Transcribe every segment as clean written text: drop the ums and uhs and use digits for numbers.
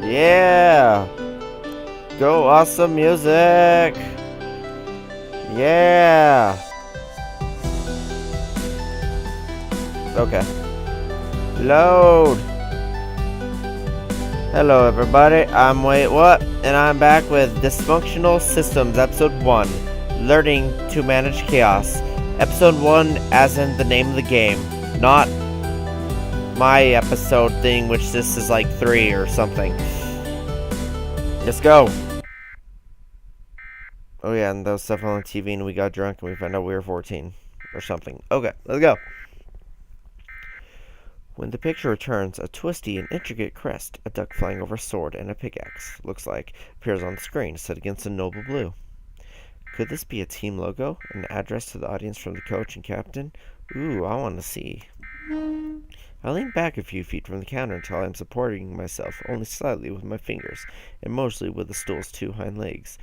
Yeah! Go awesome music! Yeah! Okay. Load! Hello everybody, I'm WaitWhat, and I'm back with Dysfunctional Systems Episode 1, Learning to Manage Chaos. Episode 1 as in the name of the game, not my episode thing, which this is like 3 or something. Let's go! Oh yeah, and those stuff on the TV and we got drunk and we found out we were 14 or something. Okay, let's go. When the picture returns, a twisty and intricate crest, a duck flying over a sword, and a pickaxe, looks like, appears on the screen, set against a noble blue. Could this be a team logo? An address to the audience from the coach and captain? Ooh, I want to see. I lean back a few feet from the counter until I am supporting myself only slightly with my fingers, and mostly with the stool's 2 hind legs.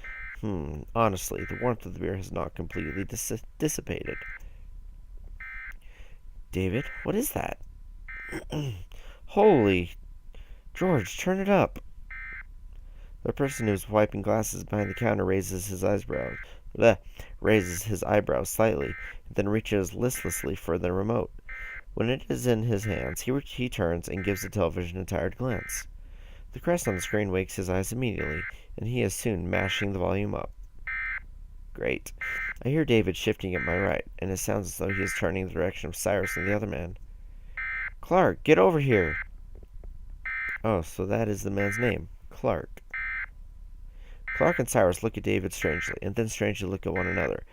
Honestly, the warmth of the beer has not completely dissipated. David, what is that? Holy George, turn it up. The person who's wiping glasses behind the counter raises his eyebrows slightly, and then reaches listlessly for the remote. When it is in his hands, he turns and gives the television a tired glance. The crest on the screen wakes his eyes immediately, and he is soon mashing the volume up. Great. I hear David shifting at my right, and it sounds as though he is turning in the direction of Cyrus and the other man. Clark, get over here! Oh, so that is the man's name. Clark. Clark and Cyrus look at David strangely, and then strangely look at one another.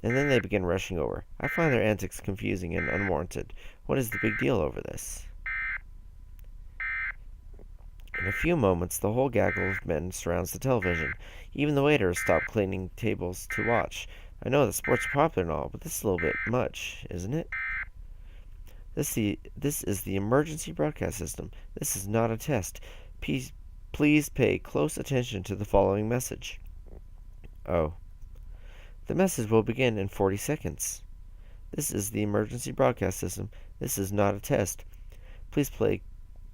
And then they begin rushing over. I find their antics confusing and unwarranted. What is the big deal over this? In a few moments, the whole gaggle of men surrounds the television. Even the waiters stop cleaning tables to watch. I know that sports are popular and all, but this is a little bit much, isn't it? This is the emergency broadcast system. This is not a test. Please pay close attention to the following message. Oh. The message will begin in 40 seconds. This is the emergency broadcast system. This is not a test. Please play...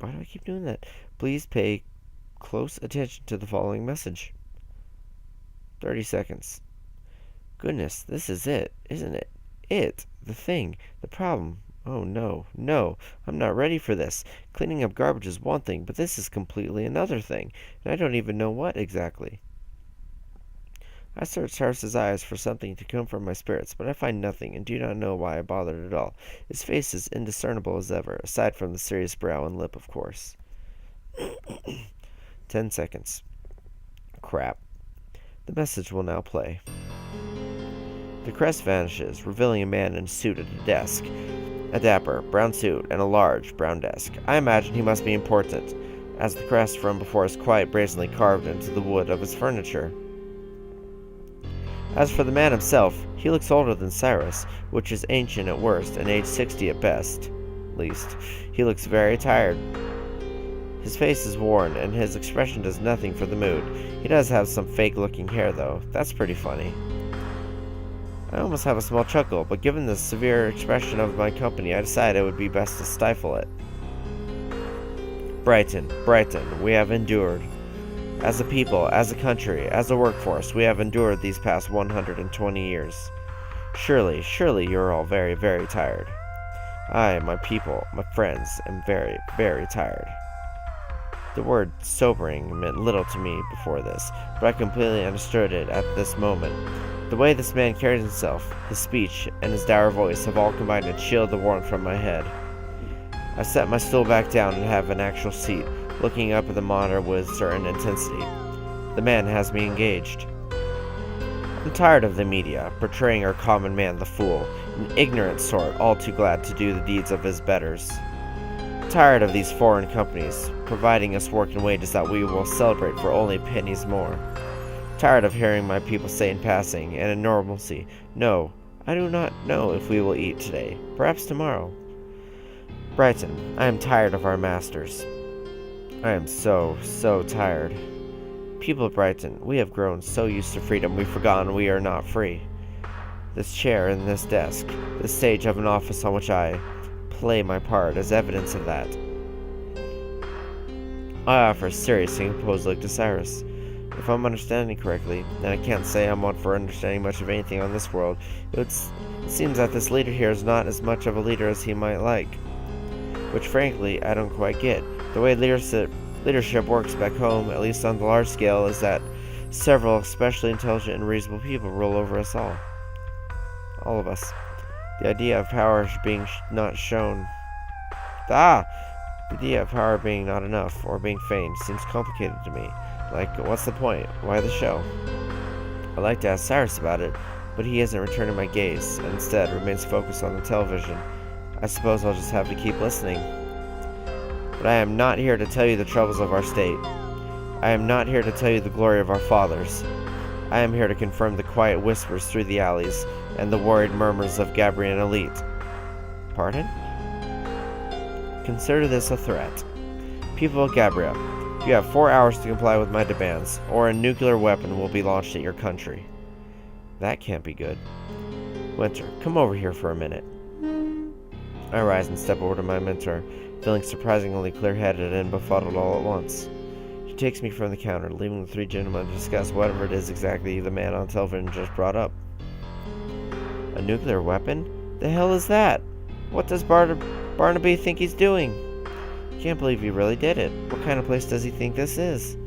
Why do I keep doing that? Please pay close attention to the following message. 30 seconds. Goodness, this is it, isn't it? The thing, the problem. Oh no, I'm not ready for this. Cleaning up garbage is one thing, but this is completely another thing, and I don't even know what exactly. I search Cyrus's eyes for something to comfort my spirits, but I find nothing, and do not know why I bothered at all. His face is indiscernible as ever, aside from the serious brow and lip, of course. 10 seconds. Crap. The message will now play. The crest vanishes, revealing a man in a suit at a desk. A dapper, brown suit, and a large, brown desk. I imagine he must be important, as the crest from before is quite brazenly carved into the wood of his furniture. As for the man himself, he looks older than Cyrus, which is ancient at worst, and age 60 at best. Least. He looks very tired. His face is worn, and his expression does nothing for the mood. He does have some fake-looking hair, though. That's pretty funny. I almost have a small chuckle, but given the severe expression of my company, I decided it would be best to stifle it. Brighton, we have endured. As a people, as a country, as a workforce, we have endured these past 120 years. Surely you're all very, very tired. I, my people, my friends, am very, very tired. The word sobering meant little to me before this, but I completely understood it at this moment. The way this man carried himself, his speech, and his dour voice have all combined to chill the warmth from my head. I set my stool back down and have an actual seat, looking up at the monitor with certain intensity. The man has me engaged. I'm tired of the media, portraying our common man the fool, an ignorant sort all too glad to do the deeds of his betters. Tired of these foreign companies, providing us work in wages that we will celebrate for only pennies more. Tired of hearing my people say in passing, and in normalcy, no, I do not know if we will eat today, perhaps tomorrow. Brighton, I am tired of our masters. I am so tired. People of Brighton, we have grown so used to freedom we've forgotten we are not free. This chair and this desk, this stage of an office on which I play my part as evidence of that. I offer a serious and composed look to Cyrus. If I'm understanding correctly, and I can't say I'm one for understanding much of anything on this world, it seems that this leader here is not as much of a leader as he might like. Which frankly, I don't quite get. The way leadership works back home, at least on the large scale, is that several especially intelligent and reasonable people rule over us all. All of us. The idea of power being not shown. The idea of power being not enough, or being feigned, seems complicated to me. Like, what's the point? Why the show? I'd like to ask Cyrus about it, but he isn't returning my gaze, and instead remains focused on the television. I suppose I'll just have to keep listening. But I am not here to tell you the troubles of our state. I am not here to tell you the glory of our fathers. I am here to confirm the quiet whispers through the alleys, and the worried murmurs of Gabrian elite. Pardon? Consider this a threat. People of Gabria, you have 4 hours to comply with my demands, or a nuclear weapon will be launched at your country. That can't be good. Winter, come over here for a minute. I rise and step over to my mentor, feeling surprisingly clear-headed and befuddled all at once. He takes me from the counter, leaving the three gentlemen to discuss whatever it is exactly the man on television just brought up. A nuclear weapon? The hell is that? What does Barnaby think he's doing? Can't believe he really did it. What kind of place does he think this is?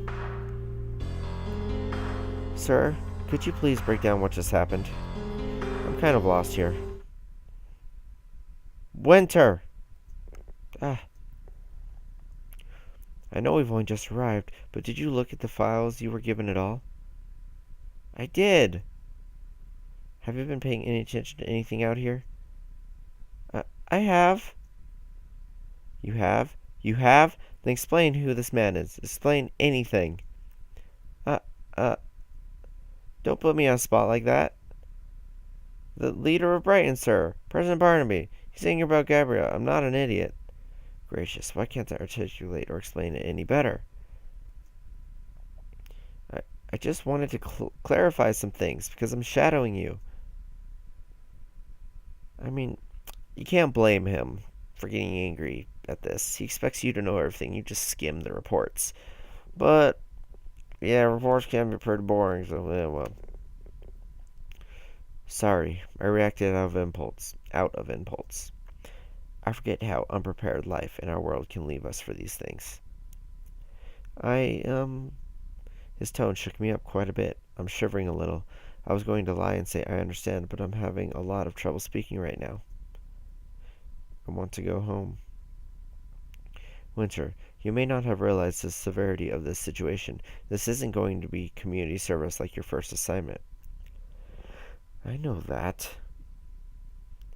Sir, could you please break down what just happened? I'm kind of lost here. Winter! I know we've only just arrived, but did you look at the files you were given at all? I did. Have you been paying any attention to anything out here? I have. You have? You have? Then explain who this man is. Explain anything. Don't put me on a spot like that. The leader of Brighton, sir. President Barnaby. He's saying about Gabriel. I'm not an idiot. Gracious, why can't I articulate or explain it any better? I just wanted to clarify some things, because I'm shadowing you. I mean, you can't blame him for getting angry at this. He expects you to know everything. You just skim the reports. But, yeah, reports can be pretty boring, so, yeah, well. Sorry, I reacted out of impulse. I forget how unprepared life in our world can leave us for these things. His tone shook me up quite a bit. I'm shivering a little. I was going to lie and say I understand, but I'm having a lot of trouble speaking right now. I want to go home. Winter, you may not have realized the severity of this situation. This isn't going to be community service like your first assignment. I know that.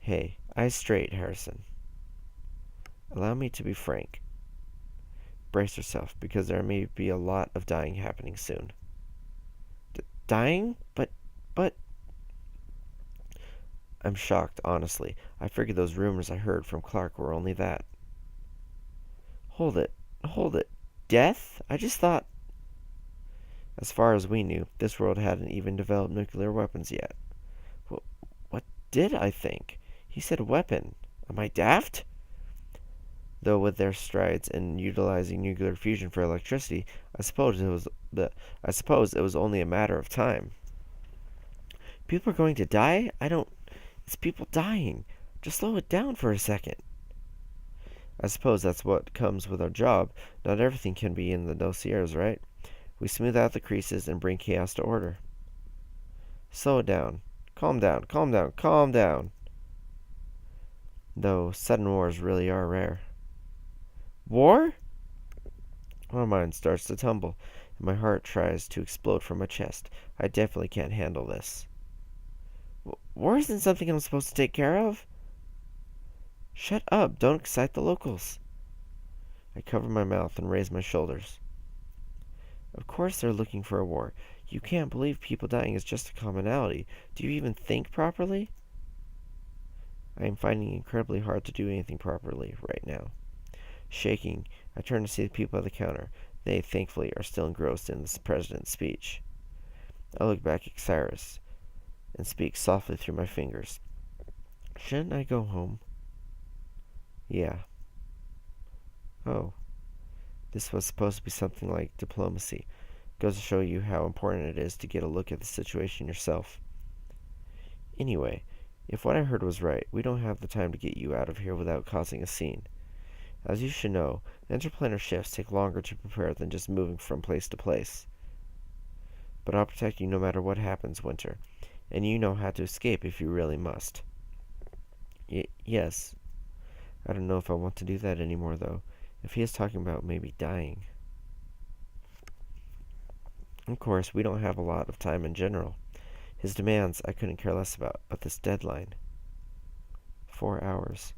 Hey, eyes straight, Harrison. Allow me to be frank. Brace yourself, because there may be a lot of dying happening soon. Dying? But... I'm shocked, honestly. I figured those rumors I heard from Clark were only that. Hold it. Death? I just thought... As far as we knew, this world hadn't even developed nuclear weapons yet. What did I think? He said weapon. Am I daft? Though with their strides in utilizing nuclear fusion for electricity, I suppose it was only a matter of time. People are going to die? It's people dying. Just slow it down for a second. I suppose that's what comes with our job. Not everything can be in the dossiers, right? We smooth out the creases and bring chaos to order. Slow it down. Calm down. Though sudden wars really are rare. War? My mind starts to tumble, and my heart tries to explode from my chest. I definitely can't handle this. War isn't something I'm supposed to take care of. Shut up, don't excite the locals. I cover my mouth and raise my shoulders. Of course they're looking for a war. You can't believe people dying is just a commonality. Do you even think properly? I am finding it incredibly hard to do anything properly right now. Shaking, I turn to see the people at the counter. They, thankfully, are still engrossed in the president's speech. I look back at Cyrus and speak softly through my fingers. Shouldn't I go home? Yeah. Oh. This was supposed to be something like diplomacy. Goes to show you how important it is to get a look at the situation yourself. Anyway, if what I heard was right, we don't have the time to get you out of here without causing a scene. As you should know, interplanar shifts take longer to prepare than just moving from place to place. But I'll protect you no matter what happens, Winter, and you know how to escape if you really must. Yes. I don't know if I want to do that anymore, though. If he is talking about maybe dying. Of course, we don't have a lot of time in general. His demands I couldn't care less about, but this deadline. 4 hours.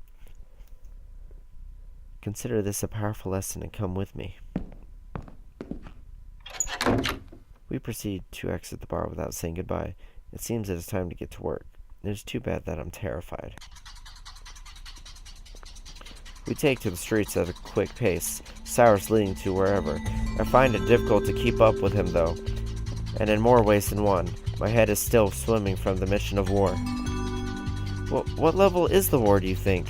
Consider this a powerful lesson and come with me. We proceed to exit the bar without saying goodbye. It seems it is time to get to work. It is too bad that I'm terrified. We take to the streets at a quick pace, Cyrus leading to wherever. I find it difficult to keep up with him, though, and in more ways than one. My head is still swimming from the mission of war. What level is the war, do you think?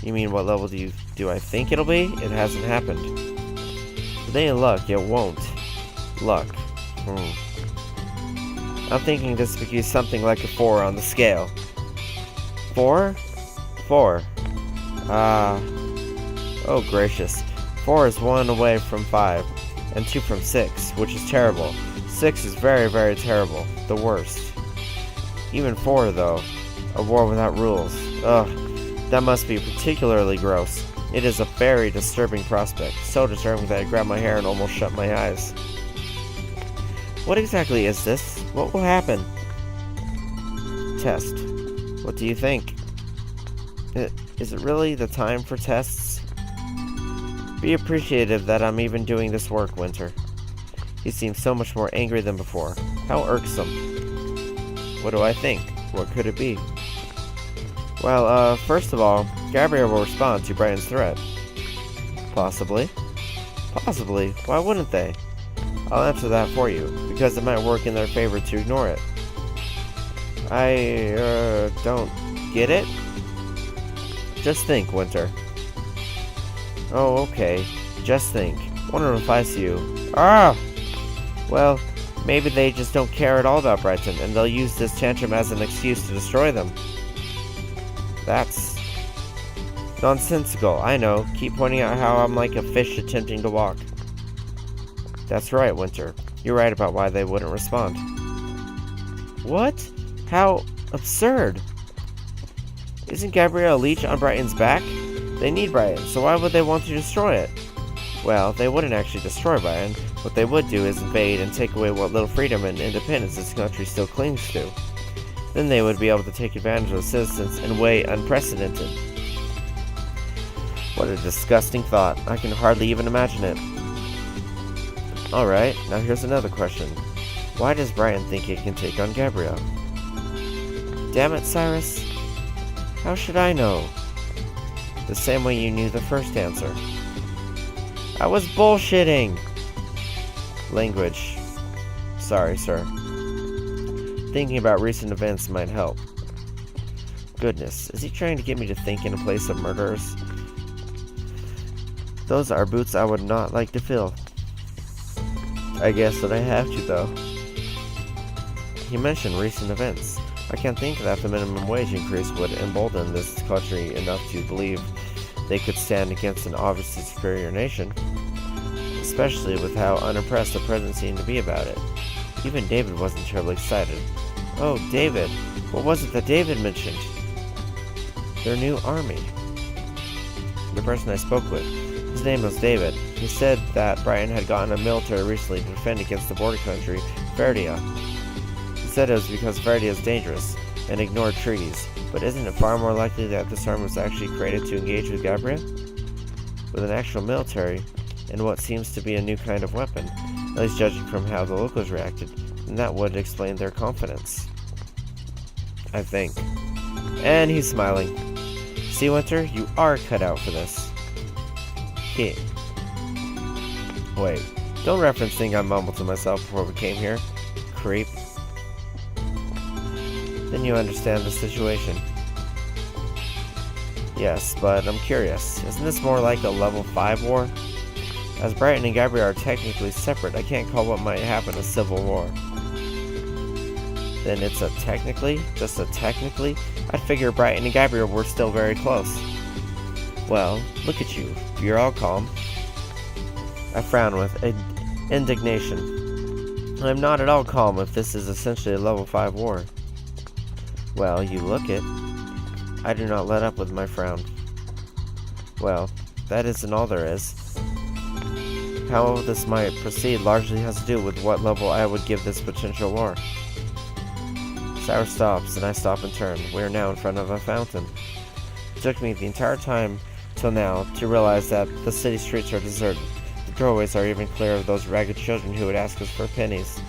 You mean what level do I think it'll be? It hasn't happened. With any luck, it won't. Luck. I'm thinking this would be something like a 4 on the scale. 4? 4. Oh gracious. 4 is 1 away from 5, and 2 from 6, which is terrible. 6 is very, very terrible. The worst. Even 4, though. A war without rules. Ugh. That must be particularly gross. It is a very disturbing prospect. So disturbing that I grabbed my hair and almost shut my eyes. What exactly is this? What will happen? Test. What do you think? Is it really the time for tests? Be appreciative that I'm even doing this work, Winter. He seems so much more angry than before. How irksome. What do I think? What could it be? Well, first of all, Gabrielle will respond to Brian's threat. Possibly. Possibly. Why wouldn't they? I'll answer that for you, because it might work in their favor to ignore it. I, don't get it? Just think, Winter. Oh, okay. Just think. Wonder if I see you. Ah! Well, maybe they just don't care at all about Brighton, and they'll use this tantrum as an excuse to destroy them. That's nonsensical, I know. Keep pointing out how I'm like a fish attempting to walk. That's right, Winter. You're right about why they wouldn't respond. What? How absurd. Isn't Gabrielle a leech on Brighton's back? They need Brighton, so why would they want to destroy it? Well, they wouldn't actually destroy Brighton. What they would do is invade and take away what little freedom and independence this country still clings to. Then they would be able to take advantage of the citizens in a way unprecedented. What a disgusting thought. I can hardly even imagine it. Alright, now here's another question. Why does Brian think it can take on Gabrielle? Damn it, Cyrus. How should I know? The same way you knew the first answer. I was bullshitting! Language. Sorry, sir. Thinking about recent events might help. Goodness, is he trying to get me to think in a place of murderers? Those are boots I would not like to fill. I guess that I have to, though. He mentioned recent events. I can't think that the minimum wage increase would embolden this country enough to believe they could stand against an obviously superior nation. Especially with how unimpressed the president seemed to be about it. Even David wasn't terribly excited. Oh, David. What was it that David mentioned? Their new army. The person I spoke with. His name was David. He said that Brian had gotten a military recently to defend against the border country, Verdia. He said it was because Verdia is dangerous and ignored treaties, but isn't it far more likely that this army was actually created to engage with Gabrielle? With an actual military, and what seems to be a new kind of weapon, at least judging from how the locals reacted, then that would explain their confidence. I think. And he's smiling. See, Winter, you are cut out for this. Wait, don't reference thing I mumbled to myself before we came here. Creep. Then you understand the situation. Yes, but I'm curious. Isn't this more like a level 5 war? As Brighton and Gabriel are technically separate, I can't call what might happen a civil war. Then it's a technically? Just a technically? I'd figure Brighton and Gabriel were still very close. Well, look at you. You're all calm. I frown with indignation. I'm not at all calm if this is essentially a level 5 war. Well, you look it. I do not let up with my frown. Well, that isn't all there is. How this might proceed largely has to do with what level I would give this potential war. Cyrus stops, and I stop and turn. We are now in front of a fountain. It took me the entire time till now to realize that the city streets are deserted. The doorways are even clear of those ragged children who would ask us for pennies.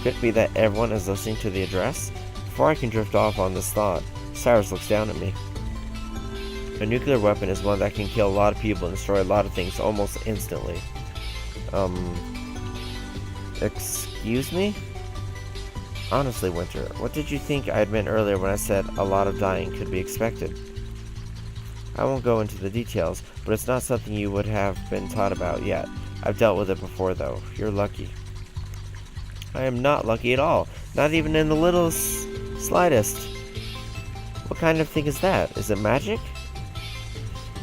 Could it be that everyone is listening to the address? Before I can drift off on this thought, Cyrus looks down at me. A nuclear weapon is one that can kill a lot of people and destroy a lot of things almost instantly. Excuse me? Honestly, Winter, what did you think I had meant earlier when I said a lot of dying could be expected? I won't go into the details, but it's not something you would have been taught about yet. I've dealt with it before, though. You're lucky. I am not lucky at all. Not even in the littlest, slightest. What kind of thing is that? Is it magic?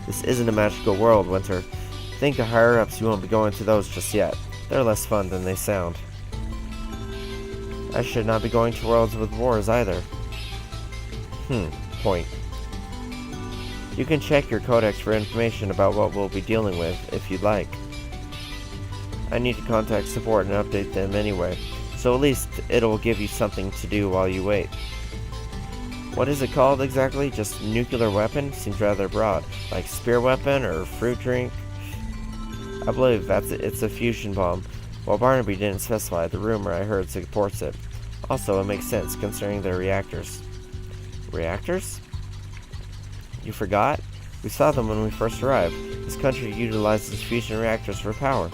This isn't a magical world, Winter. Think of higher-ups, you won't be going to those just yet. They're less fun than they sound. I should not be going to worlds with wars either. Point. You can check your codex for information about what we'll be dealing with, if you'd like. I need to contact support and update them anyway, so at least it'll give you something to do while you wait. What is it called exactly? Just nuclear weapon? Seems rather broad. Like spear weapon or fruit drink? I believe it's a fusion bomb. While Barnaby didn't specify, the rumor I heard supports it. Also, it makes sense considering their reactors. Reactors? You forgot? We saw them when we first arrived. This country utilizes fusion reactors for power.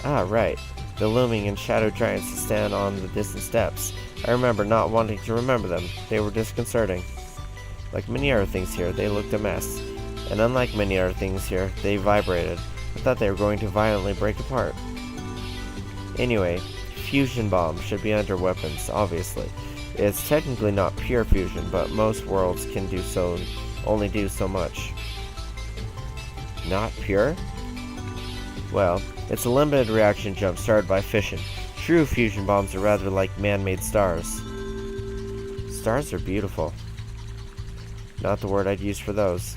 Ah, right. The looming and shadowed giants that stand on the distant steps. I remember not wanting to remember them. They were disconcerting. Like many other things here, they looked a mess. And unlike many other things here, they vibrated. I thought they were going to violently break apart. Anyway, fusion bombs should be under weapons, obviously. It's technically not pure fusion, but most worlds can do so, only do so much. Not pure? Well, it's a limited reaction jump started by fission. True fusion bombs are rather like man-made stars. Stars are beautiful. Not the word I'd use for those.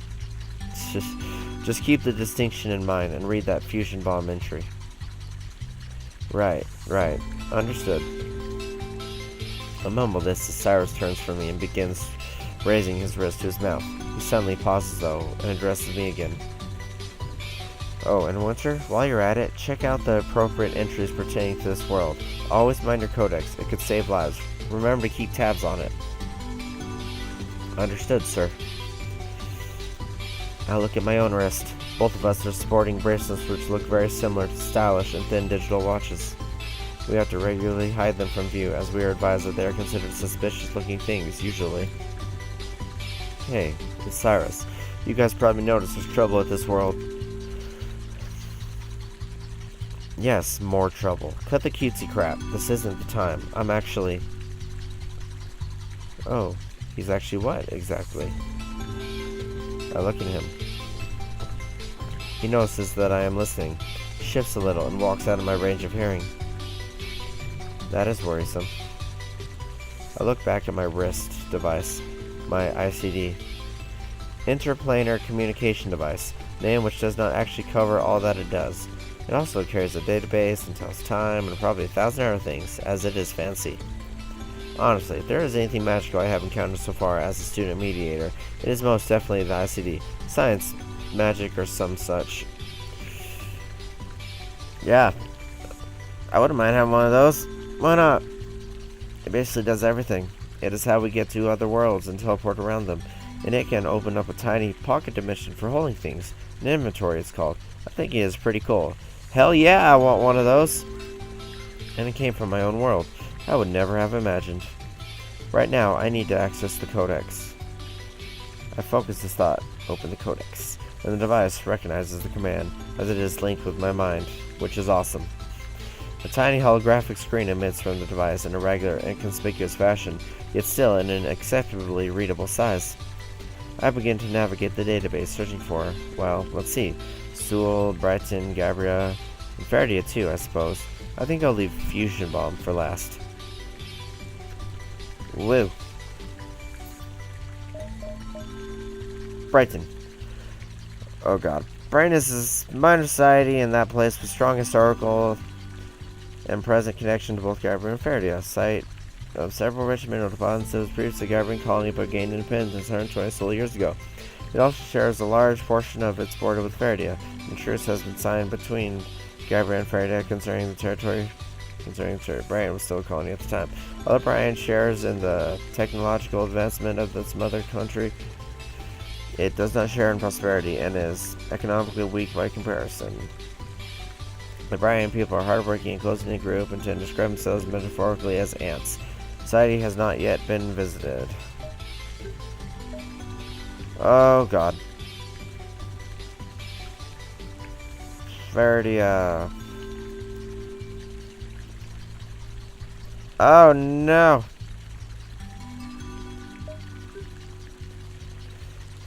Just keep the distinction in mind and read that fusion bomb entry. Right. Understood. I mumble this as Cyrus turns from me and begins raising his wrist to his mouth. He suddenly pauses, though, and addresses me again. Oh, and Winter, while you're at it, check out the appropriate entries pertaining to this world. Always mind your codex. It could save lives. Remember to keep tabs on it. Understood, sir. I look at my own wrist. Both of us are sporting bracelets which look very similar to stylish and thin digital watches. We have to regularly hide them from view, as we are advised that they are considered suspicious-looking things, usually. Hey, it's Cyrus. You guys probably noticed there's trouble at this world. Yes, more trouble. Cut the cutesy crap. This isn't the time. I'm actually... Oh, he's actually what, exactly? I look at him. He notices that I am listening, shifts a little, and walks out of my range of hearing. That is worrisome. I look back at my wrist device, my ICD. Interplanar Communication Device, name which does not actually cover all that it does. It also carries a database and tells time and probably 1,000 other things, as it is fancy. Honestly, if there is anything magical I have encountered so far as a student mediator, it is most definitely the ICD. Science, magic, or some such. Yeah, I wouldn't mind having one of those. Why not? It basically does everything. It is how we get to other worlds and teleport around them. And it can open up a tiny pocket dimension for holding things. An inventory, it's called. I think it is pretty cool. Hell yeah, I want one of those. And it came from my own world. I would never have imagined. Right now, I need to access the codex. I focus this thought. Open the codex. and the device recognizes the command, as it is linked with my mind, which is awesome. A tiny holographic screen emits from the device in a regular and conspicuous fashion, yet still in an acceptably readable size. I begin to navigate the database, searching for, well, let's see, Sewell, Brighton, Gabria, and Faraday too, I suppose. I think I'll leave Fusion Bomb for last. Woo. Brighton. Oh god. Brighton is a minor society in that place with strong historical and present connection to both Gabria and Faraday, a site of several rich mineral deposits that was previously a Gabrian colony but gained independence 120 solid years ago. It also shares a large portion of its border with Faraday. A truce has been signed between Gabria and Faraday concerning the territory. Brighton was still a colony at the time. Although Brighton shares in the technological advancement of its mother country, it does not share in prosperity and is economically weak by comparison. The Brighton people are hardworking and close-knit group and tend to describe themselves metaphorically as ants. Society has not yet been visited. Oh god. Faraday, oh no!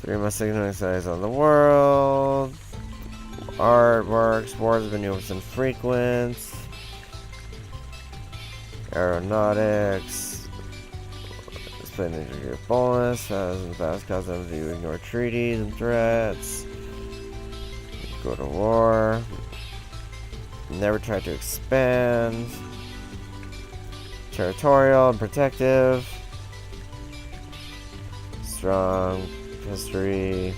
3 most significant sites on the world. Artworks, wars have been numerous and frequent. Aeronautics. Display nuclear bonus. Has in the past caused them to ignore treaties and threats. Go to war. Never tried to expand. Territorial and protective. Strong history.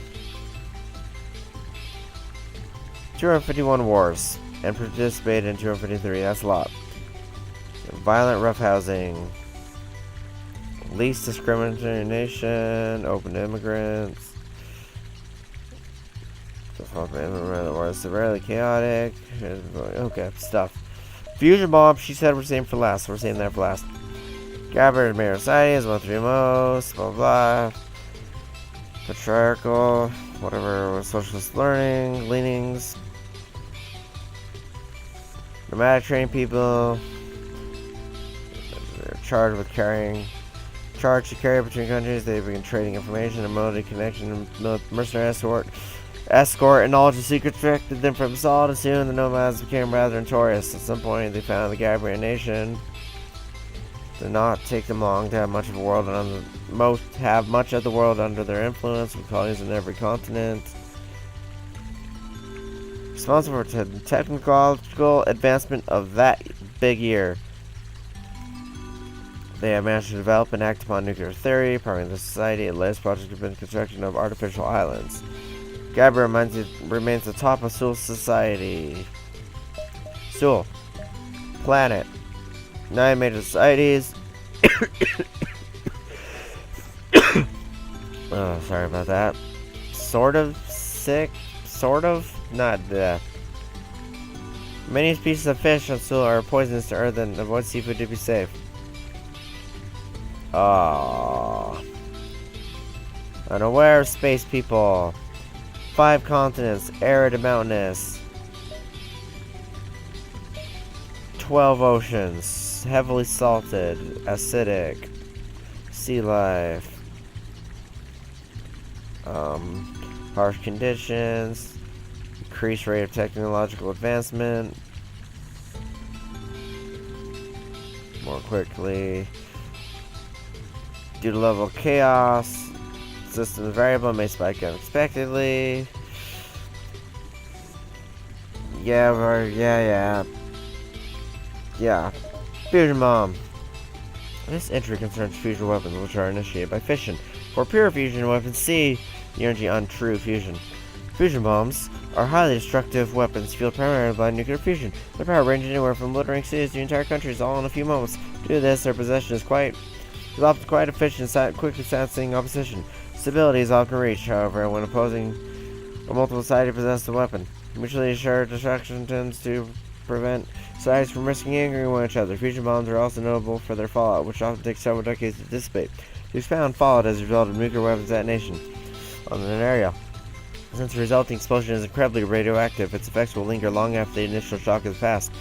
251 wars and participated in 253. That's a lot. Violent roughhousing. Least discriminatory nation. Open to immigrants. The war is severely chaotic. Okay, stuff. Fusion Bomb, she said we're saving for last. So we're saving that for last. Gabbard Mayor Society is 1-3 most. Blah blah. Patriarchal. Whatever. Socialist leanings. Nomadic trained people. They're charged to carry between countries. They begin trading information and motive connection and mercenary escort and knowledge of secrets protected them from assault, and soon the nomads became rather notorious. At some point they found the Gabrian nation. Did not take them long to have much of the world under their influence, with colonies in every continent. Responsible for the technological advancement of that big year. They have managed to develop and act upon nuclear theory, powering the society. Its latest project has been the construction of artificial islands. Gabra remains the top of Sewell society. Sewell. Planet. 9 major societies. Oh, sorry about that. Sort of sick. Sort of? Not death. Many species of fish on Sewell are poisonous to earth and avoid seafood to be safe. Ah. Unaware of space people. 5 continents, arid and mountainous. 12 oceans, heavily salted, acidic. Sea life. Harsh conditions. Increased rate of technological advancement. More quickly. Due to level of chaos. System variable may spike unexpectedly. Yeah. Fusion Bomb. This entry concerns fusion weapons, which are initiated by fission. For pure fusion weapons, see the energy on true fusion. Fusion bombs are highly destructive weapons fueled primarily by nuclear fusion. Their power ranges anywhere from obliterating cities to entire countries all in a few moments. Due to this, their possession is often quite efficient at quickly silencing opposition. Stability is often reached, however, when opposing or multiple society possess the weapon. Mutually assured destruction tends to prevent sides from risking angering one each other. Fusion bombs are also notable for their fallout, which often takes several decades to dissipate. To expound, fallout as a result of nuclear weapons detonation on an area. Since the resulting explosion is incredibly radioactive, its effects will linger long after the initial shock has passed,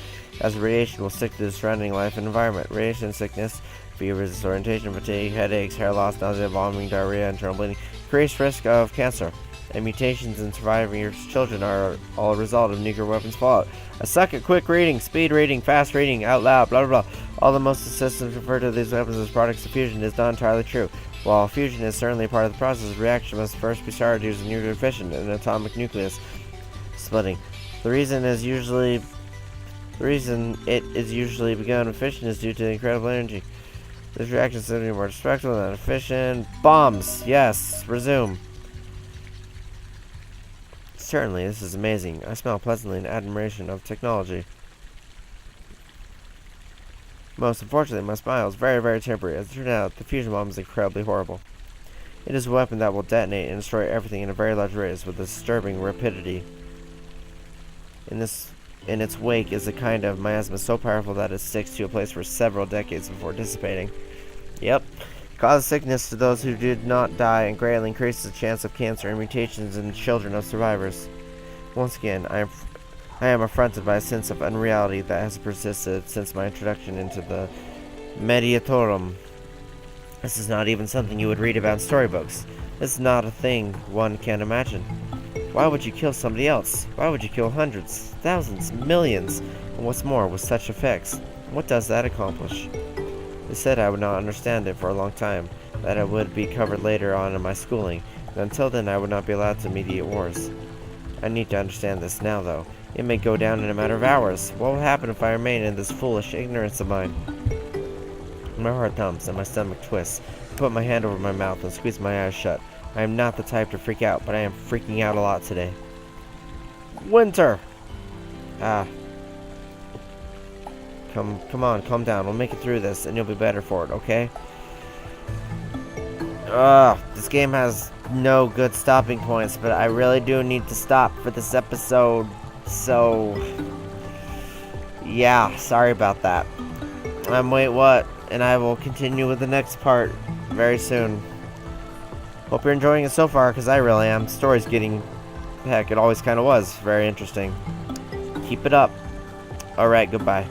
as the radiation will stick to the surrounding life and environment. Radiation sickness, fever, disorientation, fatigue, headaches, hair loss, nausea, vomiting, diarrhea, internal bleeding, increased risk of cancer, and mutations in surviving children are all a result of nuclear weapons fallout. I suck at quick reading, speed reading, fast reading, out loud, blah blah blah. All the most systems refer to these weapons as products of fusion is not entirely true. While fusion is certainly part of the process, the reaction must first be started using nuclear fission and an atomic nucleus splitting. The reason it is usually begun with fission is due to the incredible energy. This reaction is simply more destructive than fission. Bombs! Yes! Resume. Certainly, this is amazing. I smell pleasantly in admiration of technology. Most unfortunately, my smile is very, very temporary. As it turned out, the fusion bomb is incredibly horrible. It is a weapon that will detonate and destroy everything in a very large radius with a disturbing rapidity. In its wake is a kind of miasma so powerful that it sticks to a place for several decades before dissipating. Yep. Causes sickness to those who did not die and greatly increases the chance of cancer and mutations in children of survivors. Once again, I am affronted by a sense of unreality that has persisted since my introduction into the Mediatorum. This is not even something you would read about in storybooks. This is not a thing one can imagine. Why would you kill somebody else? Why would you kill hundreds, thousands, millions? And what's more, with such effects, what does that accomplish? They said I would not understand it for a long time, that it would be covered later on in my schooling, and until then I would not be allowed to mediate wars. I need to understand this now, though. It may go down in a matter of hours. What will happen if I remain in this foolish ignorance of mine? My heart thumps and my stomach twists. I put my hand over my mouth and squeeze my eyes shut. I am not the type to freak out, but I am freaking out a lot today. Winter! Come on, calm down. We'll make it through this, and you'll be better for it, okay? This game has no good stopping points, but I really do need to stop for this episode, so... yeah, sorry about that. I'm WaitWhat, and I will continue with the next part very soon. Hope you're enjoying it so far, because I really am. The story's getting... heck, it always kind of was. Very interesting. Keep it up. Alright, goodbye.